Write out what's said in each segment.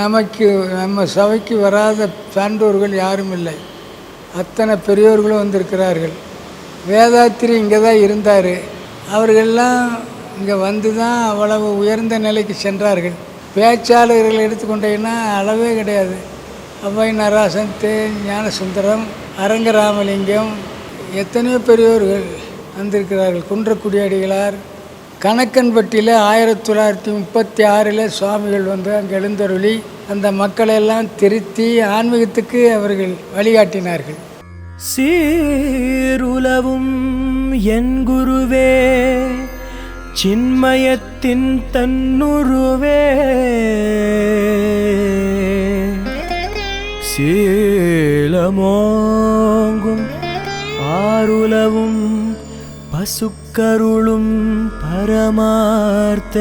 நம்ம சபைக்கு வராத சான்றோர்கள் யாரும் இல்லை. அத்தனை பெரியோர்களும் வந்திருக்கிறார்கள். வேதாத்திரி இங்கே தான் இருந்தார். அவர்களெல்லாம் இங்கே வந்து தான் அவ்வளவு உயர்ந்த நிலைக்கு சென்றார்கள். பேச்சாளர்கள் எடுத்துக்கொண்டீங்கன்னா அளவே கிடையாது. அவ்வை நராசன், ஞானசுந்தரம், அரங்கராமலிங்கம், எத்தனையோ பெரியோர்கள் வந்திருக்கிறார்கள். குன்றக்குடி அடிகளார், கணக்கன்பட்டியில் 1936 சுவாமிகள் வந்து அங்கே எழுந்தருளி அந்த மக்களையெல்லாம் திருத்தி ஆன்மீகத்துக்கு அவர்கள் வழிகாட்டினார்கள். சீருலவும் என் குருவே, சின்மயத்தின் தன்னுருவே, சீலமோங்கும் ஆருலவும் பசுக்கருளும் பரமார்த்த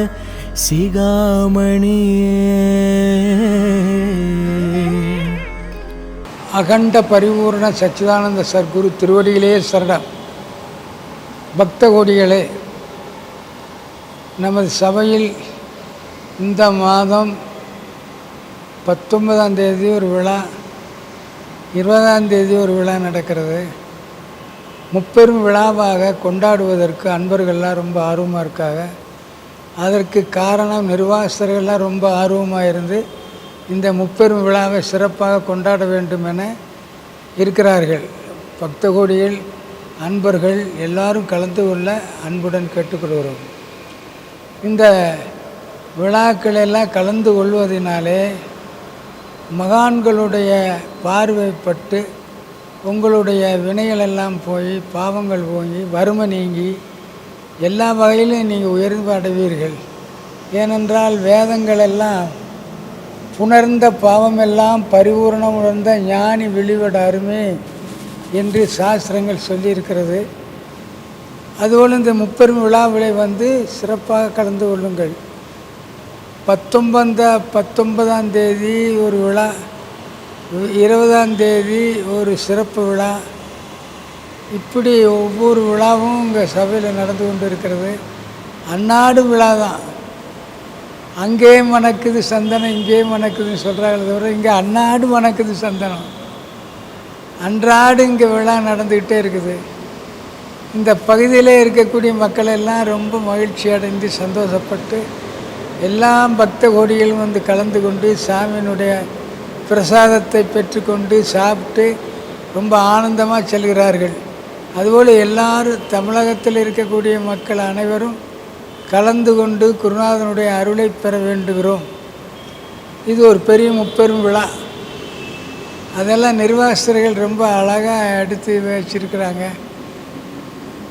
சிகாமணியே. அகண்ட பரிபூர்ண சச்சிதானந்த சர்க்குரு திருவடிகளே சரணம். பக்த கோடிகளே, நமது சபையில் இந்த மாதம் 19ஆம் தேதி ஒரு விழா, 20ஆம் தேதி ஒரு விழா நடக்கிறது. முப்பெரும் விழாவாக கொண்டாடுவதற்கு அன்பர்கள்லாம் ரொம்ப ஆர்வமாக இருக்காங்க. அதற்கு காரணம் நிர்வாகஸ்தர்கள்லாம் ரொம்ப ஆர்வமாக இருந்து இந்த முப்பெரும் விழாவை சிறப்பாக கொண்டாட வேண்டும் என இருக்கிறார்கள். பக்த கோடிகள் அன்பர்கள் எல்லாரும் கலந்து கொள்ள அன்புடன் கேட்டுக்கொள்கிறோம். இந்த விழாக்களெல்லாம் கலந்து கொள்வதனாலே மகான்களுடைய பார்வைப்பட்டு உங்களுடைய வினைகளெல்லாம் போய், பாவங்கள் போய், வறுமை நீங்கி எல்லா வகையிலும் நீங்கள் உயர்வு அடைவீர்கள். ஏனென்றால் வேதங்கள் எல்லாம் புணர்ந்த பாவமெல்லாம் பரிபூர்ணம் உணர்ந்த ஞானி வெளிவிடாருமே என்று சாஸ்திரங்கள் சொல்லியிருக்கிறது. அதுபோல் இந்த முப்பெரும் விழாவிலை வந்து சிறப்பாக கலந்து கொள்ளுங்கள். 19ஆம் தேதி ஒரு விழா, 20ஆம் தேதி ஒரு சிறப்பு விழா, இப்படி ஒவ்வொரு விழாவும் உங்கள் சபையில் நடந்து கொண்டு இருக்கிறது. அன்னாடு விழா தான். அங்கே மணக்குது சந்தனம், இங்கே மணக்குதுன்னு சொல்கிறாங்களே தவிர இங்கே அன்னாடு மணக்குது சந்தனம். அன்றாடு இங்கே விழா நடந்துக்கிட்டே இருக்குது. இந்த பகுதியில் இருக்கக்கூடிய மக்கள் எல்லாம் ரொம்ப மகிழ்ச்சி அடைந்து சந்தோஷப்பட்டு எல்லாம் பக்த கோடிகளும் வந்து கலந்து கொண்டு சாமியினுடைய பிரசாதத்தை பெற்றுக்கொண்டு சாப்பிட்டு ரொம்ப ஆனந்தமாக செல்கிறார்கள். அதுபோல் எல்லாரும் தமிழகத்தில் இருக்கக்கூடிய மக்கள் அனைவரும் கலந்து கொண்டு குருநாதனுடைய அருளை பெற வேண்டுகிறோம். இது ஒரு பெரிய முப்பெரும் விழா. அதெல்லாம் நிர்வாகஸ்தர்கள் ரொம்ப அழகாக எடுத்து வச்சிருக்கிறாங்க.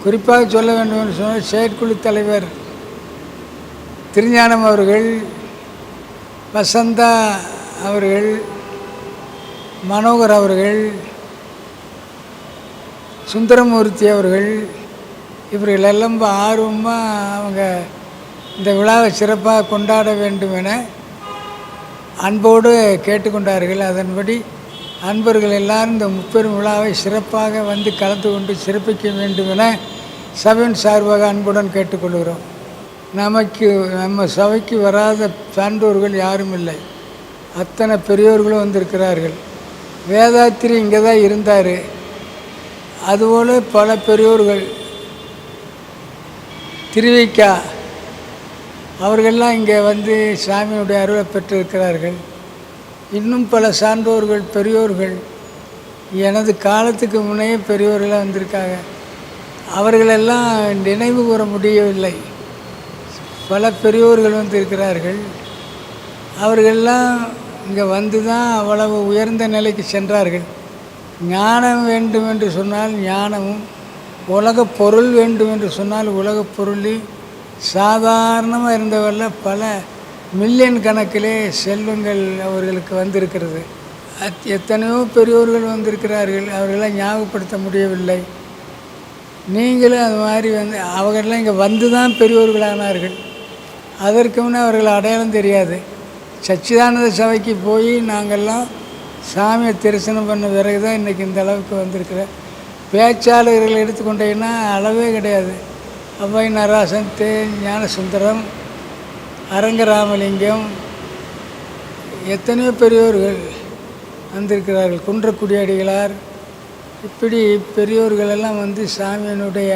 குறிப்பாக சொல்ல வேண்டும் என்று சொன்னால் செயற்குழு தலைவர் திருஞானம் அவர்கள், வசந்தா அவர்கள், மனோகர் அவர்கள், சுந்தரமூர்த்தி அவர்கள், இவர்கள் எல்லாம் ரொம்ப ஆர்வமாக அவங்க இந்த விழாவை சிறப்பாக கொண்டாட வேண்டும் என அன்போடு கேட்டுக்கொண்டார்கள். அதன்படி அன்பர்கள் எல்லாரும் இந்த முப்பெரும் விழாவை சிறப்பாக வந்து கலந்து கொண்டு சிறப்பிக்க வேண்டும் என சபையின் சார்பாக அன்புடன் கேட்டுக்கொள்கிறோம். நம்ம சபைக்கு வராத சான்றோர்கள் யாரும் இல்லை. அத்தனை பெரியோர்களும் வந்திருக்கிறார்கள். வேதாத்திரி இங்கே தான் இருந்தார். அதுபோல் பல பெரியோர்கள், திருவிக்கா அவர்கள்லாம் இங்கே வந்து சாமியுடைய அருளை பெற்றிருக்கிறார்கள். இன்னும் பல சான்றோர்கள், பெரியோர்கள் எனது காலத்துக்கு முன்னே பெரியோர்களாக வந்திருக்காங்க. அவர்களெல்லாம் நினைவு கூற முடியவில்லை. பல பெரியோர்கள் வந்திருக்கிறார்கள். அவர்களெல்லாம் இங்கே வந்து தான் அவ்வளவு உயர்ந்த நிலைக்கு சென்றார்கள். ஞானம் வேண்டும் என்று சொன்னால் ஞானமும், உலகப் பொருள் வேண்டும் என்று சொன்னால் உலகப் பொருளில் சாதாரணமாக இருந்தவரில் பல மில்லியன் கணக்கிலே செல்வங்கள் அவர்களுக்கு வந்திருக்கிறது. எத்தனையோ பெரியோர்கள் வந்திருக்கிறார்கள். அவர்களெல்லாம் ஞாபகப்படுத்த முடியவில்லை. நீங்களும் அது மாதிரி வந்து அவர்களெல்லாம் இங்கே வந்து தான் பெரியோர்களானார்கள். அதற்கு முன்னே அவர்கள் அடையாளம் தெரியாது. சச்சிதானந்த சபைக்கு போய் நாங்கள்லாம் சாமியை தரிசனம் பண்ண பிறகு தான் இன்றைக்கி இந்த அளவுக்கு வந்திருக்கிற பேச்சாளர்கள் எடுத்துக்கொண்டீங்கன்னா அளவே கிடையாது. அவ்வை நராசன், ஞானசுந்தரம், அரங்கராமலிங்கம், எத்தனையோ பெரியோர்கள் வந்திருக்கிறார்கள். குன்றக்குடி அடிகளார், இப்படி பெரியோர்கள் எல்லாம் வந்து சாமியினுடைய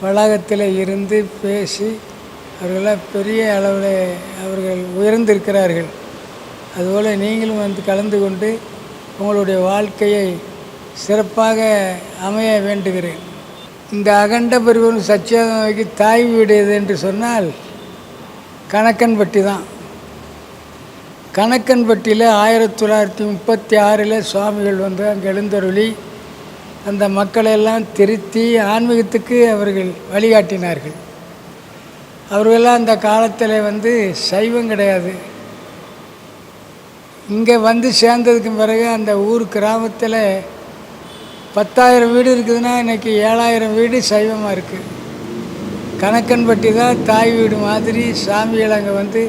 வளாகத்தில் இருந்து பேசி அவர்களெல்லாம் பெரிய அளவில் அவர்கள் உயர்ந்திருக்கிறார்கள். அதுபோல் நீங்களும் வந்து கலந்து கொண்டு உங்களுடைய வாழ்க்கையை சிறப்பாக அமைய வேண்டுகிறேன். இந்த அகண்ட பரிபூர்ண சச்சிதானந்தக்கு தாய் வீடு எது என்று சொன்னால் கணக்கன்பட்டி தான். கணக்கன்பட்டியில் 1936 சுவாமிகள் வந்து அங்கே எழுந்தருளி அந்த மக்களையெல்லாம் திருத்தி ஆன்மீகத்துக்கு அவர்கள் வழிகாட்டினார்கள். அவர்களெல்லாம் அந்த காலத்தில் வந்து சைவம் கிடையாது. இங்கே வந்து சேர்ந்ததுக்கு பிறகு அந்த ஊர் கிராமத்தில் 10,000 வீடு இருக்குதுன்னா இன்றைக்கி 7,000 வீடு சைவமாக இருக்குது. கணக்கன்பட்டி தான் தாய் வீடு மாதிரி. சாமிகள் அங்கே வந்து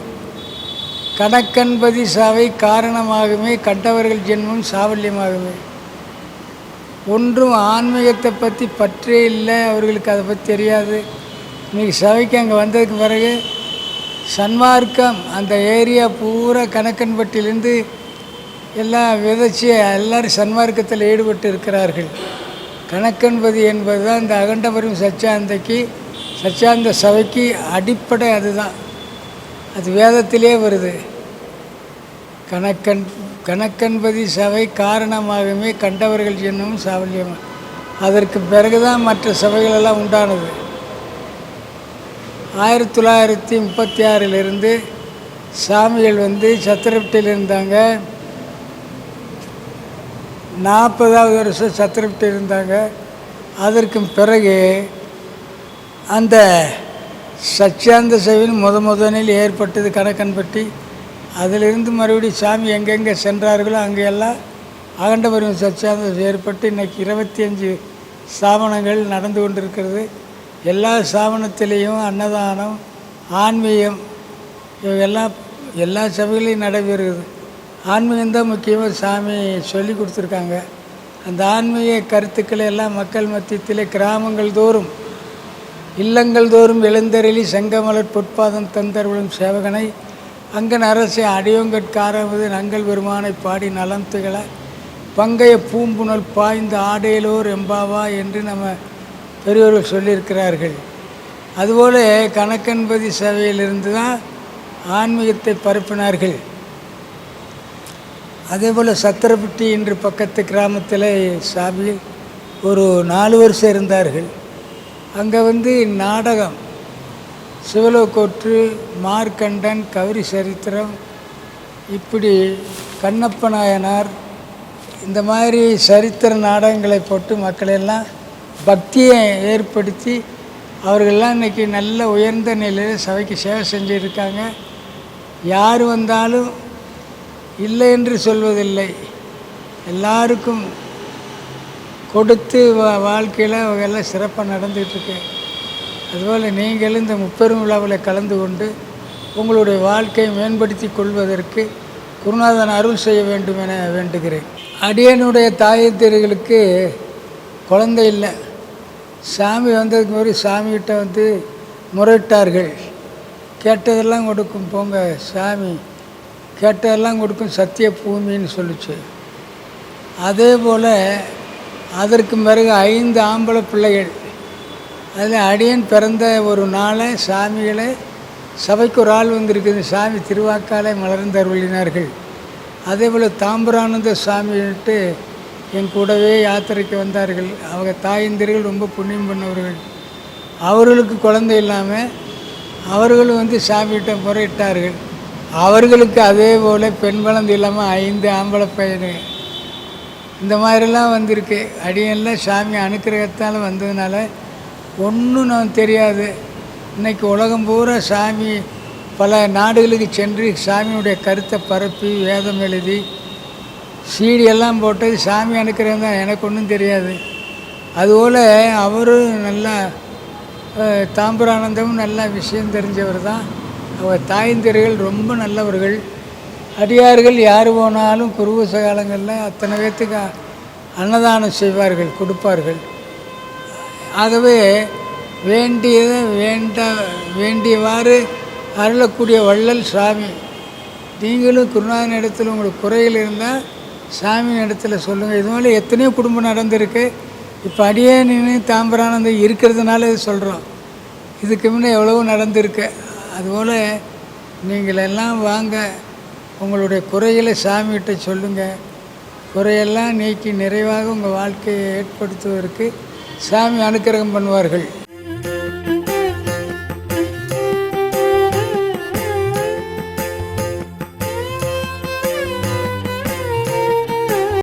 கணக்கன்பதி சாவை காரணமாகுமே கண்டவர்கள் ஜென்மம் சாவல்யமாகுமே. ஒன்றும் ஆன்மீகத்தை பற்றி பற்றே இல்லை அவர்களுக்கு, அதை பற்றி தெரியாது. இன்றைக்கி சபைக்கு அங்கே வந்ததுக்கு பிறகு சன்மார்க்கம் அந்த ஏரியா பூரா கணக்கன்பட்டியிலேருந்து எல்லாம் விதைச்சி எல்லோரும் சன்மார்க்கத்தில் ஈடுபட்டு இருக்கிறார்கள். கணக்கன்பதி என்பது தான் இந்த அகண்டபுரம் சச்சாந்த சபைக்கு அடிப்படை. அதுதான், அது வேதத்திலே வருது. கணக்கன்பதி சபை காரணமாகவே கண்டவர்கள் ஜென்மம் சாவல்யமாக. அதற்கு பிறகுதான் மற்ற சபைகளெல்லாம் உண்டானது. 1936 சாமிகள் வந்து சத்திரப்பட்டியில் இருந்தாங்க. 40வது வருஷம் சத்திரப்பட்டியில் இருந்தாங்க. அதற்கு பிறகு அந்த சச்சியானந்த சபையின் முதலில் ஏற்பட்டது கணக்கன்பட்டி. அதிலிருந்து மறுபடியும் சாமி எங்கெங்கே சென்றார்களோ அங்கெல்லாம் அகண்டபுரம் சச்சியானந்த ஏற்பட்டு இன்றைக்கி 25 ஸ்தாபனங்கள் நடந்து கொண்டிருக்கிறது. எல்லா ஸ்தாபனத்திலேயும் அன்னதானம், ஆன்மீகம் இவையெல்லாம் எல்லா சபைகளையும் நடைபெறுகிறது. ஆன்மீகம்தான் முக்கியமாக சாமி சொல்லி கொடுத்துருக்காங்க. அந்த ஆன்மீக கருத்துக்களை எல்லாம் மக்கள் மத்தியத்திலே கிராமங்கள் தோறும் இல்லங்கள் தோறும் எழுந்தருளி செங்கமலர் பொற்பாதம் தந்தருளும் சேவகனை அங்கன் அரசை அடியோங்கட்காரவது நங்கள் பெருமானை பாடி நலம் திகழ பங்கைய பூம்புணல் பாய்ந்து ஆடையிலோர் எம்பாவா என்று நம்ம பெரியோர்கள் சொல்லியிருக்கிறார்கள். அதுபோல் கணக்கன்பதி சபையிலிருந்து தான் ஆன்மீகத்தை பரப்பினார்கள். அதேபோல் சத்திரப்பட்டி என்ற பக்கத்து கிராமத்தில் சாமியில் ஒரு 4 வருஷம் இருந்தார்கள். அங்கே வந்து நாடகம், சிவலோகோற்று, மார்க்கண்டன், கௌரி சரித்திரம், இப்படி கண்ணப்ப நாயனார், இந்த மாதிரி சரித்திர நாடகங்களை போட்டு மக்களெல்லாம் பக்தியை ஏற்படுத்தி அவர்களெல்லாம் இன்றைக்கி நல்ல உயர்ந்த நிலையில் சபைக்கு சேவை செஞ்சுருக்காங்க. யார் வந்தாலும் இல்லை என்று சொல்வதில்லை. எல்லாருக்கும் கொடுத்து வாழ்க்கையில் எல்லாம் சிறப்பாக நடந்துகிட்ருக்கு. அதுபோல் நீங்களும் இந்த முப்பெரும் விழாவில் கலந்து கொண்டு உங்களுடைய வாழ்க்கையை மேம்படுத்தி கொள்வதற்கு குருநாதன் அருள் செய்ய வேண்டும் என வேண்டுகிறேன். அடியனுடைய தாயத்தியர்களுக்கு குழந்தை இல்லை. சாமி வந்ததுக்கு முன்னாடி சாமிகிட்ட வந்து முறையிட்டார்கள். கேட்டதெல்லாம் கொடுக்கும், போங்க சாமி கேட்டதெல்லாம் கொடுக்கும் சத்திய பூமின்னு சொல்லிச்சு. அதே போல் அதற்கு பிறகு 5 ஆம்பளை பிள்ளைகள். அதில் அடியன் பிறந்த ஒரு நாளை சாமிகளை சபைக்கு ஒரு ஆள் வந்திருக்குது. சாமி திருவாக்காலை மலர்ந்தருளினார்கள். அதே போல் தாம்பரானந்த சாமின்ட்டு என் கூடவே யாத்திரைக்கு வந்தார்கள். அவங்க தாயந்திர்கள் ரொம்ப புண்ணியம் பண்ணவர்கள். அவர்களுக்கு குழந்தை இல்லாமல் அவர்களும் வந்து சாமிகிட்ட முறையிட்டார்கள். அவர்களுக்கு அதே போல் பெண் குழந்தை இல்லாமல் 5 ஆம்பளை பையனு. இந்த மாதிரிலாம் வந்திருக்கு. அடியெல்லாம் சாமி அனுக்கிரகத்தால் வந்ததுனால ஒன்றும் நான் தெரியாது. இன்றைக்கி உலகம் பூரா சாமி பல நாடுகளுக்கு சென்று சாமியுடைய கருத்தை பரப்பி வேதம் எழுதி சீடியெல்லாம் போட்டது சாமி அனுக்கிரகம் தான். எனக்கு ஒன்றும் தெரியாது. அதுபோல் அவரும் நல்லா தாம்பரானந்தமும் நல்லா விஷயம் தெரிஞ்சவர் தான். அவர் தாயந்திரிகள் ரொம்ப நல்லவர்கள். அடியார்கள் யார் போனாலும் குருவச காலங்களில் அத்தனை பேர்த்துக்கு அன்னதானம் செய்வார்கள், கொடுப்பார்கள். ஆகவே வேண்டியதை வேண்டியவாறு அருளக்கூடிய வள்ளல் சாமி. நீங்களும் குருநாதன் இடத்துல உங்களுக்கு குறைகள் இருந்தால் சாமியின் இடத்துல சொல்லுங்கள். இது மாதிரி எத்தனையோ குடும்பம் நடந்திருக்கு. இப்போ அடியேன்னு தாம்பரானந்தம் இருக்கிறதுனால இது சொல்கிறோம். இதுக்கு முன்னே எவ்வளவோ நடந்திருக்கு. அதுபோல் நீங்கள் எல்லாம் வாங்க, உங்களுடைய குறைகளை சாமிகிட்ட சொல்லுங்கள். குறையெல்லாம் நீக்கி நிறைவாக உங்கள் வாழ்க்கையை ஏற்படுத்துவதற்கு சாமி அனுக்கிரகம் பண்ணுவார்கள்.